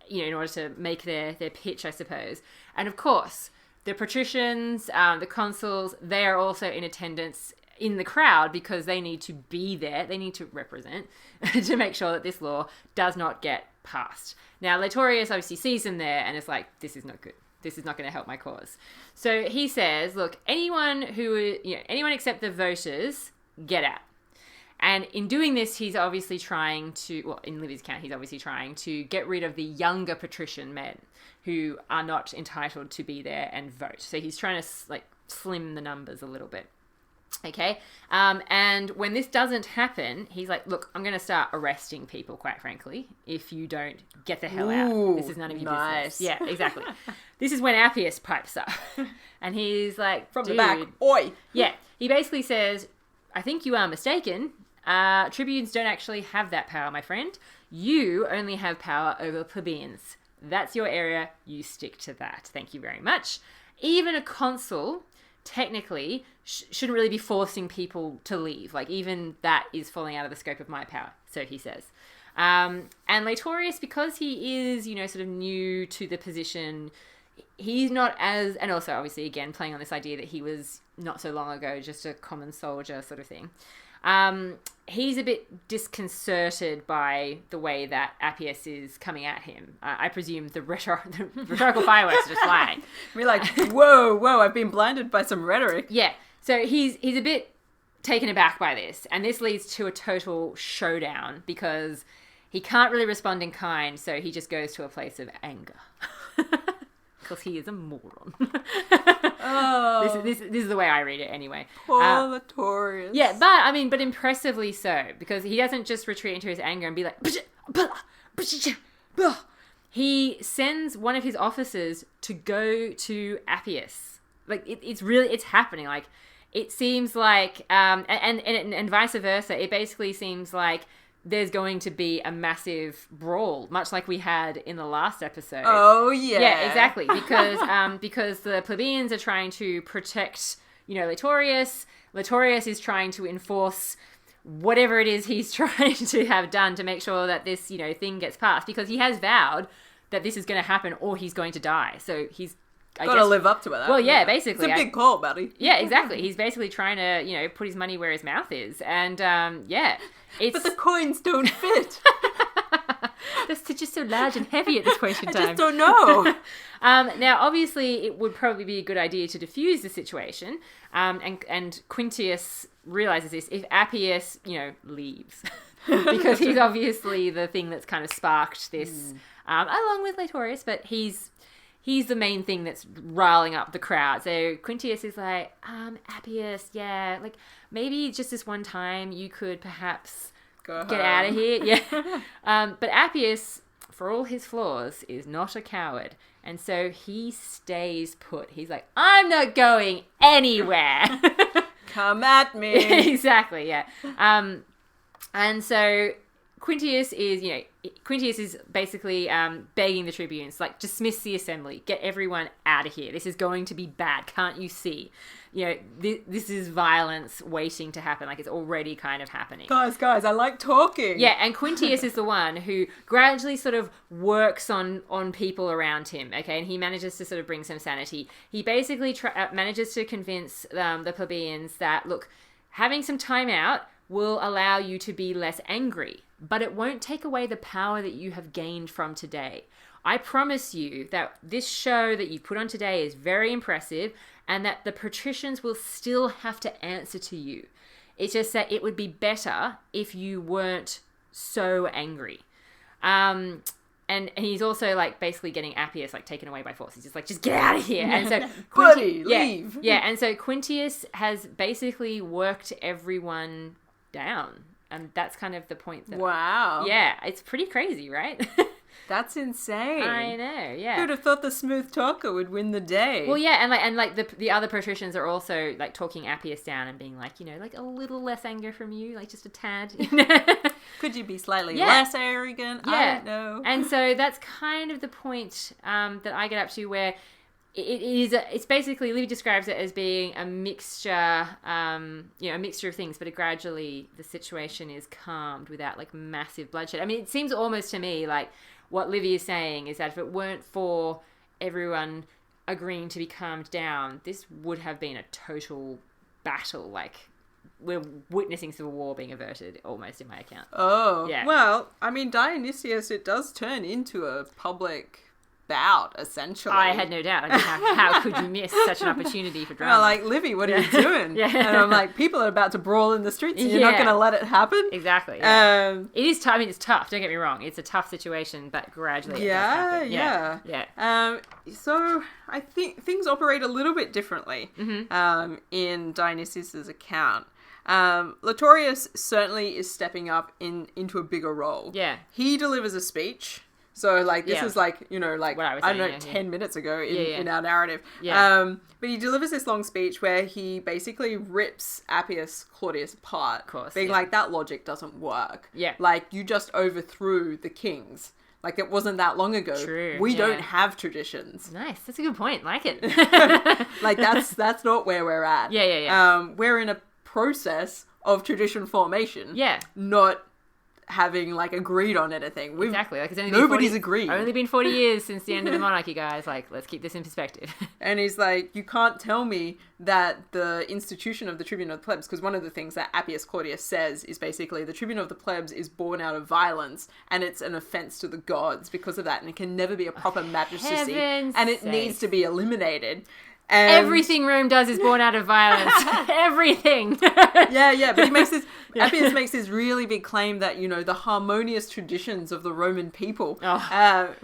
in order to make their pitch, I suppose. And of course, the patricians, the consuls, they are also in attendance in the crowd because they need to be there. They need to represent to make sure that this law does not get passed. Now, Laetorius obviously sees them there and is like, this is not good. This is not going to help my cause. So he says, look, anyone except the voters, get out. And in doing this, he's obviously trying to, well, in Livy's account, he's obviously trying to get rid of the younger patrician men who are not entitled to be there and vote. So he's trying to slim the numbers a little bit. Okay, and when this doesn't happen, he's like, look, I'm going to start arresting people, quite frankly, if you don't get the hell out. This is none of your business. Yeah, exactly. This is when Appius pipes up. And he's like, from the back, oi! Yeah, he basically says, I think you are mistaken. Tribunes don't actually have that power, my friend. You only have power over plebeians. That's your area. You stick to that. Thank you very much. Even a consul... technically shouldn't really be forcing people to leave. Like, even that is falling out of the scope of my power, so he says. And Laetorius, because he is, sort of new to the position, he's not as... And also, obviously, again, playing on this idea that he was, not so long ago, just a common soldier sort of thing. he's a bit disconcerted by the way that Appius is coming at him. I presume the rhetorical fireworks are just flying. We're like, whoa, I've been blinded by some rhetoric. Yeah. So he's a bit taken aback by this, and this leads to a total showdown because he can't really respond in kind, so he just goes to a place of anger. Because he is a moron. Oh. This is the way I read it anyway. Poor Laetorius. Yeah, but impressively so, because he doesn't just retreat into his anger and be like... He sends one of his officers to go to Appius. Like, it's happening. Like, it seems like, and vice versa, it basically seems like there's going to be a massive brawl, much like we had in the last episode. Oh, yeah. Yeah, exactly. Because the plebeians are trying to protect, Laetorius. Laetorius is trying to enforce whatever it is he's trying to have done to make sure that this, thing gets passed. Because he has vowed that this is going to happen or he's going to die. So he's... Got to live up to it. Well, yeah, basically. It's a big call, buddy. Yeah, exactly. He's basically trying to, put his money where his mouth is. And, it's... But the coins don't fit. They're just so large and heavy at this point in time. I just don't know. Now, obviously, it would probably be a good idea to diffuse the situation. And Quintius realizes this if Appius, leaves. Because he's obviously the thing that's kind of sparked this, along with Laetorius, but he's the main thing that's riling up the crowd. So Quintius is like, Appius, yeah, like maybe just this one time you could perhaps get out of here. Yeah. But Appius, for all his flaws, is not a coward. And so he stays put. He's like, I'm not going anywhere. Come at me. Exactly, yeah. And so Quintius is basically begging the tribunes, like, dismiss the assembly, get everyone out of here. This is going to be bad. Can't you see? This is violence waiting to happen. Like, it's already kind of happening. Guys, I like talking. Yeah, and Quintius is the one who gradually sort of works on people around him, okay? And he manages to sort of bring some sanity. He basically manages to convince the plebeians that, look, having some time out will allow you to be less angry, but it won't take away the power that you have gained from today. I promise you that this show that you put on today is very impressive and that the patricians will still have to answer to you. It's just that it would be better if you weren't so angry. And he's also like basically getting Appius like taken away by force. He's just like, just get out of here. And so Buddy, leave. Yeah, and so Quintius has basically worked everyone down. And that's kind of the point. Wow. Yeah, it's pretty crazy, right? That's insane. I know, yeah. Who'd have thought the smooth talker would win the day? Well, yeah, and the other patricians are also like talking Appius down and being like, like a little less anger from you, like just a tad. Could you be slightly less arrogant? Yeah. I don't know. And so that's kind of the point that I get up to where it's basically, Livy describes it as being a mixture, a mixture of things, but gradually the situation is calmed without like massive bloodshed. I mean, it seems almost to me like what Livy is saying is that if it weren't for everyone agreeing to be calmed down, this would have been a total battle. Like, we're witnessing civil war being averted almost in my account. Oh, yeah. Well, I mean, Dionysius, it does turn into a public bout, essentially. I had no doubt. I mean, how could you miss such an opportunity for drama? Well, like, Livy, what are you doing? Yeah. And I'm like, people are about to brawl in the streets and you're not going to let it happen? Exactly. Yeah. It is tough. I mean, it's tough. Don't get me wrong. It's a tough situation, but gradually it does happen. Yeah. So I think things operate a little bit differently in Dionysius's account. Laetorius certainly is stepping up into a bigger role. Yeah. He delivers a speech. So, like, this is, like, like, what I was saying, saying, 10 minutes ago in our narrative. Yeah. But he delivers this long speech where he basically rips Appius Claudius apart. Of course. Being like, that logic doesn't work. Yeah. Like, you just overthrew the kings. Like, it wasn't that long ago. True. We don't have traditions. Nice. That's a good point. Like it. Like, that's not where we're at. Yeah. We're in a process of tradition formation. Yeah. Not having like agreed on anything. Exactly. Like, nobody's agreed. Only been 40 years since the end of the monarchy, guys. Like, let's keep this in perspective. And he's like, you can't tell me that the institution of the tribune of the plebs, because one of the things that Appius Claudius says is basically the tribune of the plebs is born out of violence, and it's an offense to the gods because of that, and it can never be a proper magistracy, and it needs to be eliminated. And everything Rome does is born out of violence. Everything. Yeah, but he makes this, Appius makes this really big claim that, you know, the harmonious traditions of the Roman people,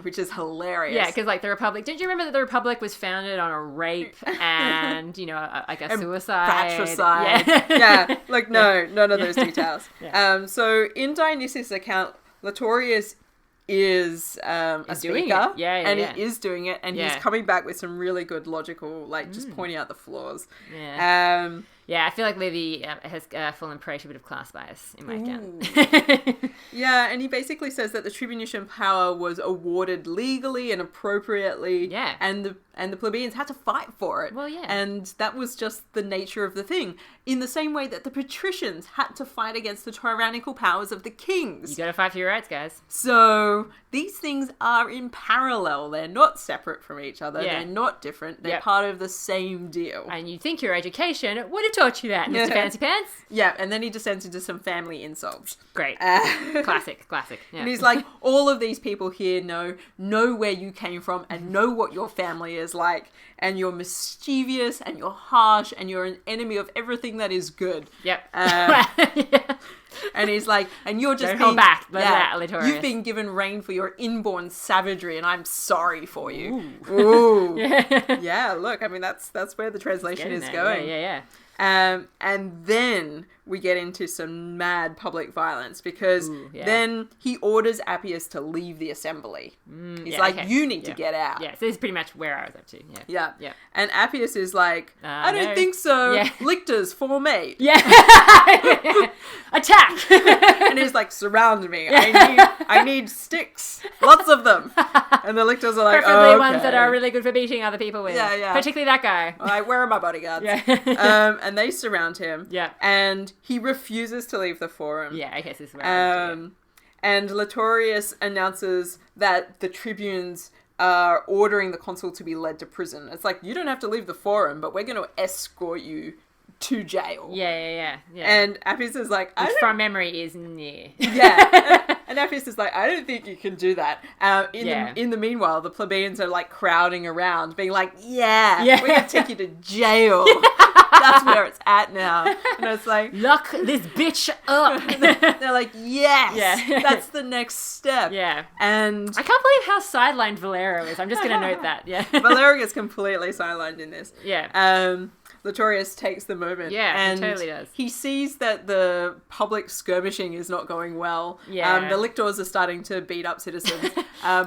which is hilarious. Yeah, because like the Republic, didn't you remember that the Republic was founded on a rape and, you know, like a suicide? Fratricide. Yeah, like none of those details. Yeah. So in Dionysius' account, Laetorius is a speaker, he is doing it, and he's coming back with some really good logical, like, just pointing out the flaws. Yeah, I feel like Livy has fallen prey to a bit of class bias in my account. Yeah, and he basically says that the tribunician power was awarded legally and appropriately, and the plebeians had to fight for it. Well, yeah. And that was just the nature of the thing. In the same way that the patricians had to fight against the tyrannical powers of the kings. You gotta fight for your rights, guys. So these things are in parallel. They're not separate from each other. They're not different. They're part of the same deal. And you think your education would have taught you that, Mr. Fancy Pants? Yeah, and then he descends into some family insults. Great. Classic. Yeah. And he's like, all of these people here know where you came from and know what your family is like, and you're mischievous and you're harsh and you're an enemy of everything that is good. Yep. And he's like, and you're just Don't hold back. Laetorius. You've been given rein for your inborn savagery, and I'm sorry for you. Ooh. Yeah, look, I mean, that's where the translation is going. Yeah. And then we get into some mad public violence, because then he orders Appius to leave the assembly. He's like, you need to get out. Yeah, so this is pretty much where I was up to. Yeah. And Appius is like, I don't think so. Yeah. Lictors, formate. Yeah. Attack. And he's like, surround me. I need sticks. Lots of them. And the lictors are like, preferably ones that are really good for beating other people with. Yeah. Particularly that guy. Like, where are my bodyguards? Yeah. And they surround him. Yeah. And he refuses to leave the forum. Yeah, I guess this is where and Laetorius announces that the tribunes are ordering the consul to be led to prison. It's like, you don't have to leave the forum, but we're going to escort you to jail. Yeah. And Appius is like, from memory is near. Yeah. And Appius is like, I don't think you can do that. In the meanwhile, the plebeians are like crowding around, being like, we're going to take you to jail. That's where it's at now. And it's like, lock this bitch up. They're like, yes, that's the next step. Yeah. And I can't believe how sidelined Volero is. I'm just going to note that. Yeah. Volero gets completely sidelined in this. Yeah. Laetorius takes the moment. Yeah, and he totally does. He sees that the public skirmishing is not going well. Yeah. The lictors are starting to beat up citizens,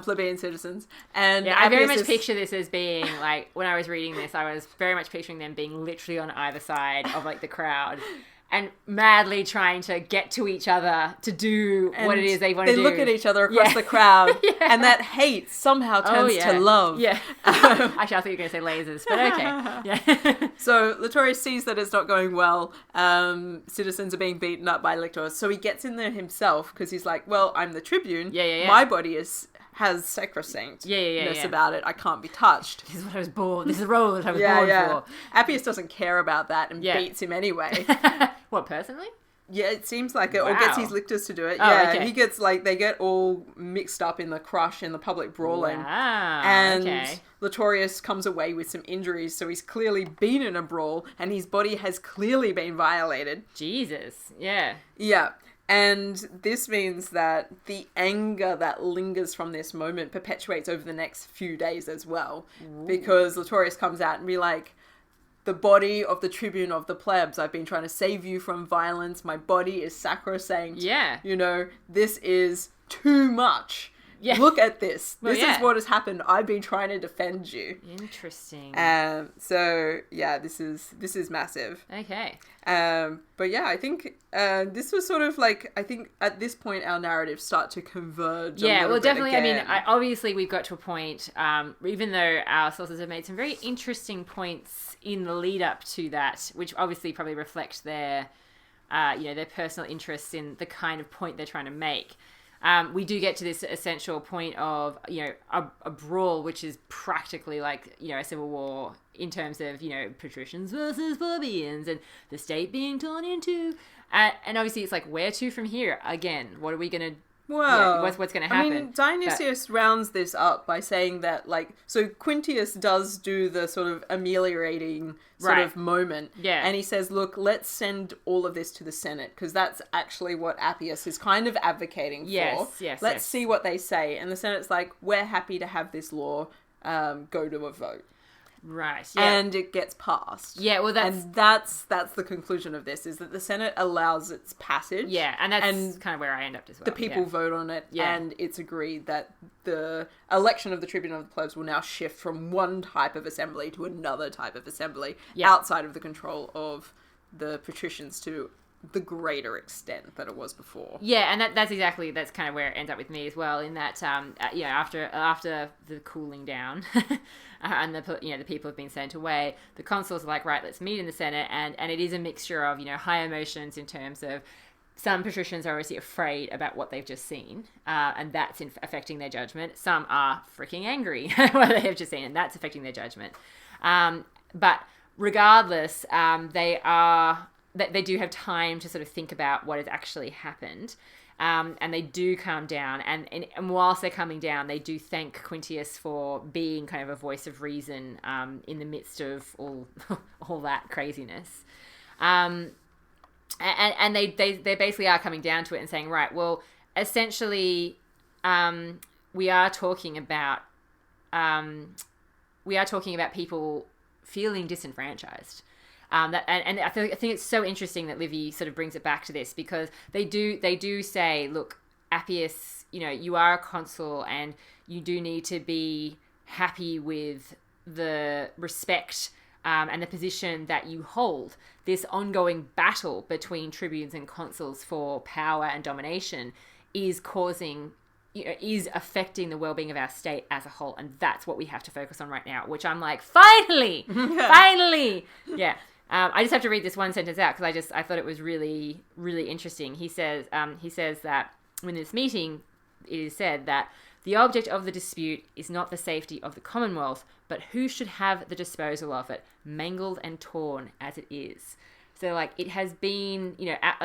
plebeian citizens. And I very much picture this as being, like, when I was reading this, I was very much picturing them being literally on either side of, like, the crowd. And madly trying to get to each other to do what it is they want to do. They look at each other across the crowd, and that hate somehow turns to love. Yeah. Actually, I thought you were going to say lasers, but okay. Yeah. So Laetorius sees that it's not going well. Citizens are being beaten up by lictors, so he gets in there himself, because he's like, well, I'm the tribune. Yeah. My body has sacrosanctness about it. I can't be touched. This is what I was born. This is the role that I was born for. Appius doesn't care about that and beats him anyway. What, personally? Yeah, it seems like it. Or gets his lictors to do it. Okay. He gets, like, they get all mixed up in the crush, in the public brawling. Wow, and Laetorius comes away with some injuries, so he's clearly been in a brawl, and his body has clearly been violated. Jesus, yeah. Yeah. And this means that the anger that lingers from this moment perpetuates over the next few days as well. Ooh. Because Laetorius comes out and be like, the body of the tribune of the plebs, I've been trying to save you from violence. My body is sacrosanct. Yeah. You know, this is too much. Yeah. Look at this. This is what has happened. I've been trying to defend you. Interesting. So yeah, this is massive. Okay. But yeah, I think this was sort of like, I think at this point our narratives start to converge. Yeah, well, definitely. Again. I mean, obviously we've got to a point, even though our sources have made some very interesting points in the lead up to that, which obviously probably reflect their their personal interests in the kind of point they're trying to make. We do get to this essential point of, a brawl, which is practically like, a civil war in terms of, patricians versus plebeians and the state being torn into. And obviously it's like, where to from here? Again, what are we going to... Well, what's going to happen? I mean, Dionysius rounds this up by saying that, so Quintius does do the sort of ameliorating sort of moment. Yeah. And he says, look, let's send all of this to the Senate, because that's actually what Appius is kind of advocating for. Yes. Let's see what they say. And the Senate's like, we're happy to have this law go to a vote. Right. Yeah. And it gets passed. Yeah, well, that's the conclusion of this, is that the Senate allows its passage. Yeah, and that's kind of where I end up as well. The people vote on it, and it's agreed that the election of the tribune of the plebs will now shift from one type of assembly to another type of assembly, outside of the control of the patricians to the greater extent that it was before. Yeah, and that's kind of where it ends up with me as well, in that, after the cooling down and the people have been sent away, the consuls are like, right, let's meet in the Senate, and it is a mixture of, high emotions in terms of some patricians are obviously afraid about what they've just seen, and that's affecting their judgment. Some are freaking angry at what they have just seen, and that's affecting their judgment. But regardless, they do have time to sort of think about what has actually happened. And they do calm down. And whilst they're calming down, they do thank Quintius for being kind of a voice of reason in the midst of all that craziness. And they basically are coming down to it and saying, right, well, essentially, we are talking about people feeling disenfranchised. And I think it's so interesting that Livy sort of brings it back to this, because they do say, look, Appius, you are a consul and you do need to be happy with the respect and the position that you hold. This ongoing battle between tribunes and consuls for power and domination is affecting the well-being of our state as a whole, and that's what we have to focus on right now, which I'm like, finally! Yeah. I just have to read this one sentence out because I thought it was really, really interesting. He says that in this meeting, it is said that the object of the dispute is not the safety of the Commonwealth, but who should have the disposal of it, mangled and torn as it is. So, it has been,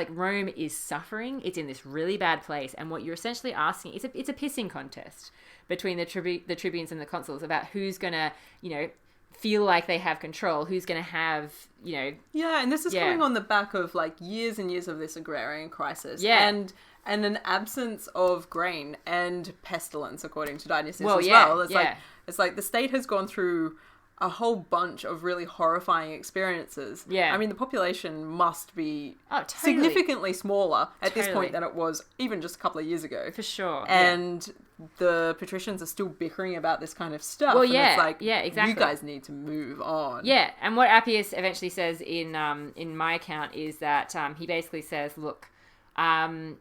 Rome is suffering. It's in this really bad place. And what you're essentially asking, it's a pissing contest between the tribunes and the consuls about who's going to, feel like they have control, who's going to have, Yeah, and this is coming on the back of, years and years of this agrarian crisis. Yeah. And an absence of grain and pestilence, according to Dionysius as well. It's like the state has gone through a whole bunch of really horrifying experiences. Yeah. I mean, the population must be totally. significantly smaller at this point than it was even just a couple of years ago. For sure. And the patricians are still bickering about this kind of stuff. Well, and it's exactly. You guys need to move on. Yeah, and what Appius eventually says in my account is that he basically says, look, in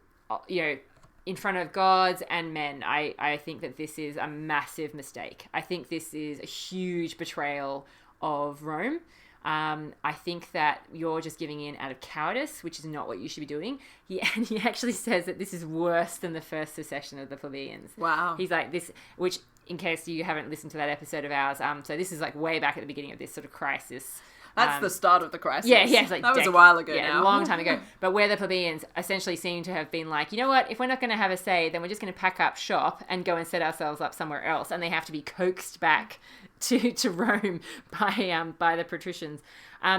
front of gods and men, I think that this is a massive mistake. I think this is a huge betrayal of Rome. I think that you're just giving in out of cowardice, which is not what you should be doing. He actually says that this is worse than the first secession of the plebeians. Wow. He's like this, which, in case you haven't listened to that episode of ours, so this is way back at the beginning of this sort of crisis. That's the start of the crisis. Yeah, it's that was a while ago now. A long time ago. But where the plebeians essentially seem to have been like, you know what, if we're not going to have a say, then we're just going to pack up shop and go and set ourselves up somewhere else. And they have to be coaxed back to Rome by the patricians.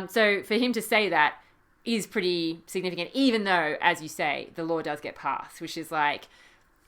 So for him to say that is pretty significant, even though, as you say, the law does get passed, which is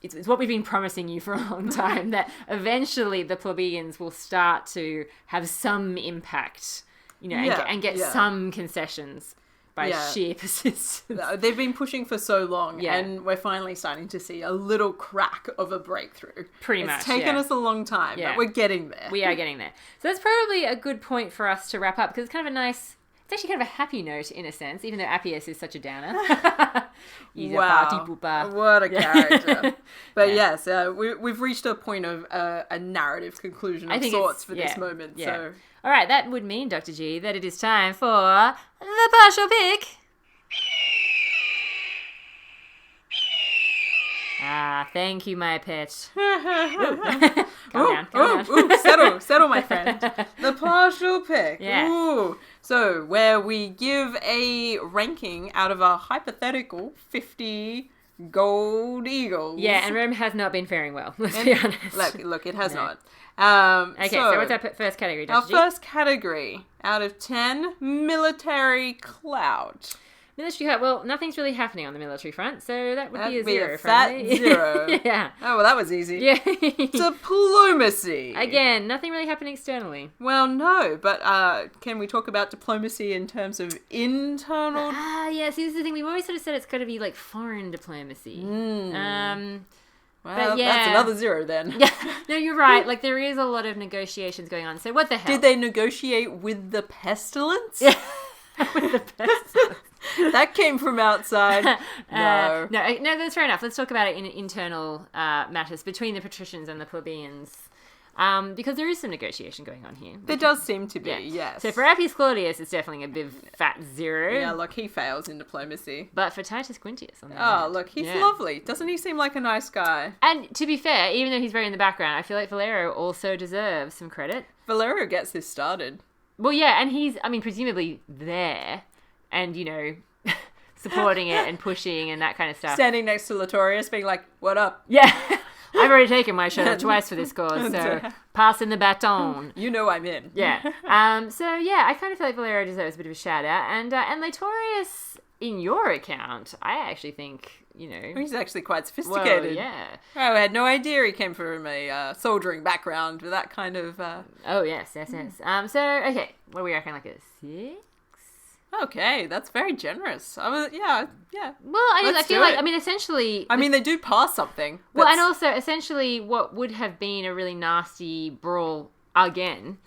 it's what we've been promising you for a long time, that eventually the plebeians will start to have some impact, and get some concessions by sheer persistence. They've been pushing for so long, and we're finally starting to see a little crack of a breakthrough. It's taken us a long time, but we're getting there. We are getting there. So that's probably a good point for us to wrap up, because it's kind of it's actually kind of a happy note in a sense, even though Appius is such a downer. Wow, what a character. But yes, we've reached a point of a narrative conclusion of sorts for this moment. Yeah. So, all right, that would mean, Dr. G, that it is time for the partial pick. Ah, thank you, my pet. Calm down. Settle, my friend. The partial pick. Yes. Ooh. So, where we give a ranking out of a hypothetical 50 gold eagles. Yeah, and Rome has not been faring well, let's be honest. Look, it has not. Okay, so what's our first category, Dr. G? Our first category, out of 10, military clout. Military clout, well, nothing's really happening on the military front, so that would be a zero. Fat zero. Yeah. Oh, well, that was easy. Yeah. Diplomacy. Again, nothing really happening externally. Well, no, but can we talk about diplomacy in terms of internal? Yeah, see, this is the thing. We've always sort of said it's got to be like foreign diplomacy. Well, yeah. that's another zero then. Yeah, no, you're right. Like, there is a lot of negotiations going on. So what the hell? Did they negotiate with the pestilence? Yeah. With the pestilence. That came from outside. No, that's fair enough. Let's talk about it in internal matters between the patricians and the plebeians. Because there is some negotiation going on here. There does seem to be, yes. So for Appius Claudius, it's definitely a big fat zero. Yeah, look, he fails in diplomacy. But for Titus Quintius, on the other hand, look, he's lovely. Doesn't he seem like a nice guy? And to be fair, even though he's very in the background, I feel like Volero also deserves some credit. Volero gets this started. Well, yeah, and he's, presumably there and, supporting it and pushing and that kind of stuff. Standing next to Laetorius being like, what up? Yeah. I've already taken my shirt off twice for this cause, so passing the baton. You know I'm in. Yeah. So, yeah, I kind of feel like Volero deserves a bit of a shout-out. And Laetorius, in your account, I actually think, He's actually quite sophisticated. Well, yeah. I had no idea he came from a soldiering background with that kind of... Oh, yes. So, okay, what do we reckon, like a 6? Okay, that's very generous. Yeah. Well, I feel like, essentially... they do pass something. Well, and also, essentially, what would have been a really nasty brawl, again,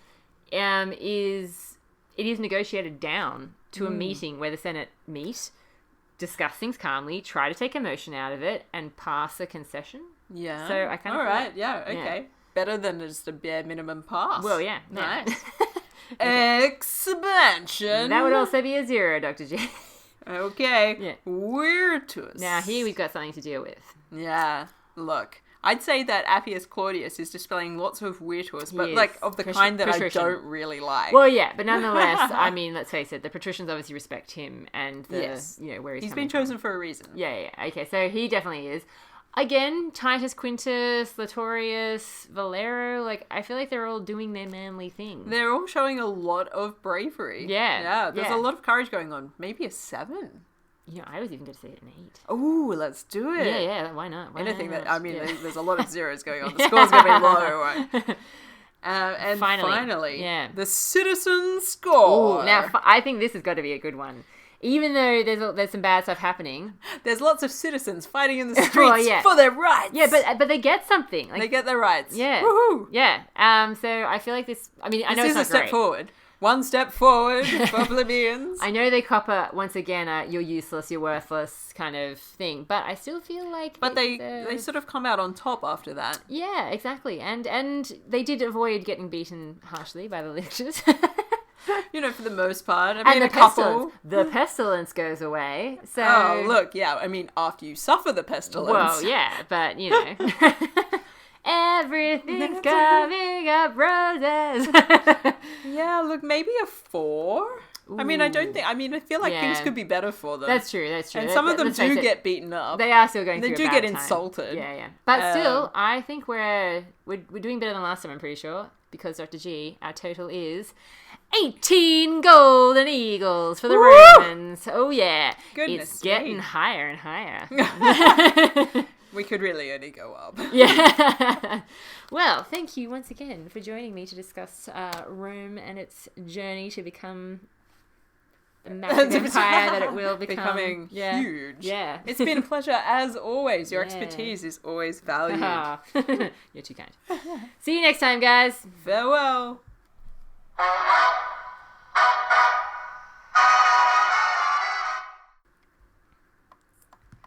is negotiated down to a meeting where the Senate meet, discuss things calmly, try to take emotion out of it, and pass a concession. Yeah. So I kind of... All right, okay. Yeah. Better than just a bare minimum pass. Well, yeah. Nice. Expansion. That would also be a 0, Dr. G. Okay. Yeah. Virtus. Now, here we've got something to deal with. Yeah. Look, I'd say that Appius Claudius is displaying lots of virtus, but of the kind that I don't really like. Well, yeah, but nonetheless, let's face it, the patricians obviously respect him and where he's been chosen for a reason. Yeah. Okay, so he definitely is. Again, Titus, Quintus, Laetorius, Volero, I feel like they're all doing their manly thing. They're all showing a lot of bravery. Yeah. There's a lot of courage going on. Maybe a 7. I was even going to say an 8. Oh, let's do it. Yeah, why not? Anything that, there's a lot of zeros going on. The score's going to be low, right? And finally, the citizen score. Ooh, now, I think this has got to be a good one. Even though there's some bad stuff happening. There's lots of citizens fighting in the streets for their rights. Yeah, but they get something. They get their rights. Yeah. Woohoo! Yeah. So I feel like this... I know it's not great. This is a step forward. One step forward for plebeians. I know they copper, once again, you're useless, you're worthless kind of thing. But I still feel like... But they sort of come out on top after that. Yeah, exactly. And they did avoid getting beaten harshly by the lictors. For the most part. The pestilence goes away. So... Oh, look, after you suffer the pestilence. Well, yeah, but, everything's coming up roses. Yeah, look, maybe a 4. Ooh. I don't think... I feel like things could be better for them. That's true. And some of them do get beaten up. They are still going through a bad time. They do get insulted. Yeah. But still, I think we're doing better than last time, I'm pretty sure. Because, Dr. G, our total is 18 golden eagles for the Romans. Oh, yeah. Goodness It's getting higher and higher. We could really only go up. Yeah. Well, thank you once again for joining me to discuss Rome and its journey to become the massive empire that it will become. Becoming huge. Yeah. It's been a pleasure as always. Your expertise is always valued. You're too kind. See you next time, guys. Farewell.